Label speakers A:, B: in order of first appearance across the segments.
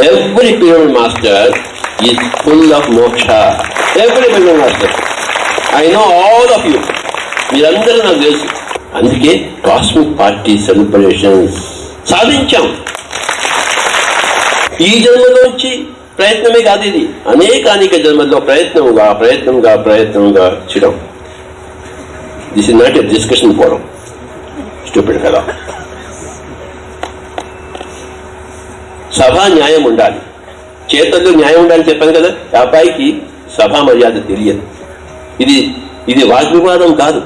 A: Every pyramid master is full of moksha. Every pyramid master. I know all of you. మీరందరూ నాకు తెలుసు. అందుకే cosmic party celebrations సాధించాం. ఈ జన్మలోంచి ప్రయత్నమే కాదు, ఇది అనేక జన్మల్లో ప్రయత్నంగా చేయడం. This is not a discussion forum. Stupid కదా. సభా న్యాయం ఉండాలి, చేతల్లో న్యాయం ఉండాలి చెప్పాను కదా. అబ్బాయికి సభా మర్యాద తెలియదు. ఇది వాగ్వివాదం కాదు,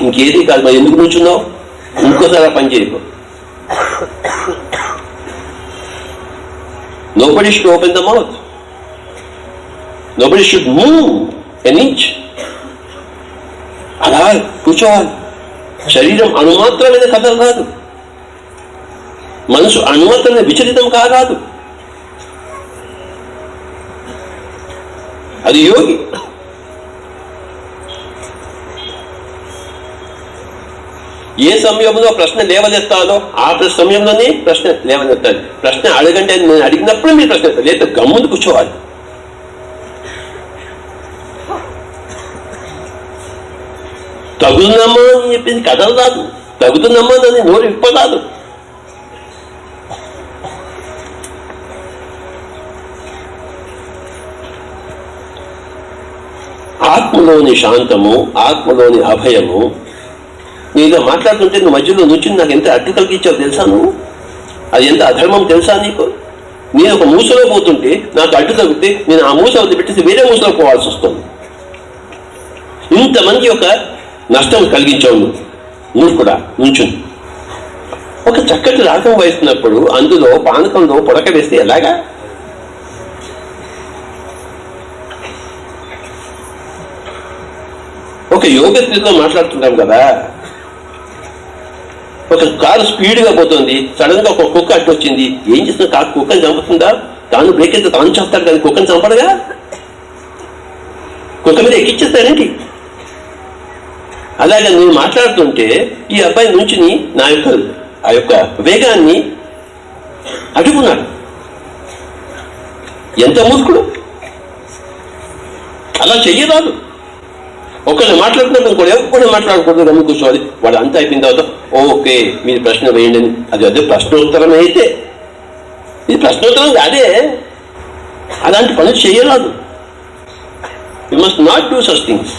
A: ఇంకేది కాదు. మరి ఎందుకు నుంచున్నావు? ఇంకోసారి పని చేయకు. Nobody should open the mouth. Nobody should move an inch. అలా కూర్చోవాలి. శరీరం అణుమాత్రమైన కథలు కాదు, మనసు అణుమాత్రమైన విచలితం కాదు. అది యోగి. ఏ సమయంలో ప్రశ్న లేవనెత్తాలో ఆ సమయంలోనే ప్రశ్న లేవనెత్తాలి. ప్రశ్న అడగంటే నేను అడిగినప్పుడు మీరు ప్రశ్న ఎత్తాలి, లేదా గమ్మును కూర్చోవాలి. తగుదమ్మా అని చెప్పింది కథలు కాదు, తగుతుందమ్మా అని నోరు విప్పరాదు. ఆత్మలోని శాంతము, ఆత్మలోని అభయము. నీతో మాట్లాడుతుంటే నువ్వు మధ్యలో నుంచుని నాకు ఎంత అడ్డు కలిగించావు తెలుసా? నువ్వు అది ఎంత అధర్మం తెలుసా నీకు? నేను ఒక మూసలో పోతుంటే నాకు అడ్డు తగ్గితే నేను ఆ మూస వదిలిపెట్టేసి వేరే మూసలో పోవాల్సి వస్తుంది. ఇంతమంది యొక్క నష్టం కలిగించావు నువ్వు కూడా నుంచుని. ఒక చక్కటి రాగం వహిస్తున్నప్పుడు అందులో పానకంలో పొడక వేస్తే ఎలాగా? ఒక యోగ స్థితిలో మాట్లాడుతుంటాం కదా. ఒక కారు స్పీడ్గా పోతుంది, సడన్ గా ఒక కుక్క అడ్డు వచ్చింది. ఏం చేస్తున్నా? కుక్కని చంపుతుందా? తాను బ్రేక్ అయితే తాను చంపుతాడు కానీ కుక్కని చంపడుగా. కుక్క మీద ఎక్కిచ్చేస్తాడేంటి? అలాగే నేను మాట్లాడుతుంటే ఈ అబ్బాయి నుంచుని ఆ యొక్క వేగాన్ని అడ్డుకున్నాడు. ఎంత మూర్ఖుడు! అలా చెయ్యరాదు. ఒకళ్ళు మాట్లాడుతున్నప్పుడు కూడా ఎవరు మాట్లాడకూడదు, గమ్ము కూర్చోవాలి. వాడు అంతా అయిపోయిన తర్వాత ఓకే మీరు ప్రశ్న వేయండి అని. అదే ప్రశ్నోత్తరం అయితే, ఇది ప్రశ్నోత్తరం అదే. అలాంటి పనులు చేయరాదు. You must not do such things.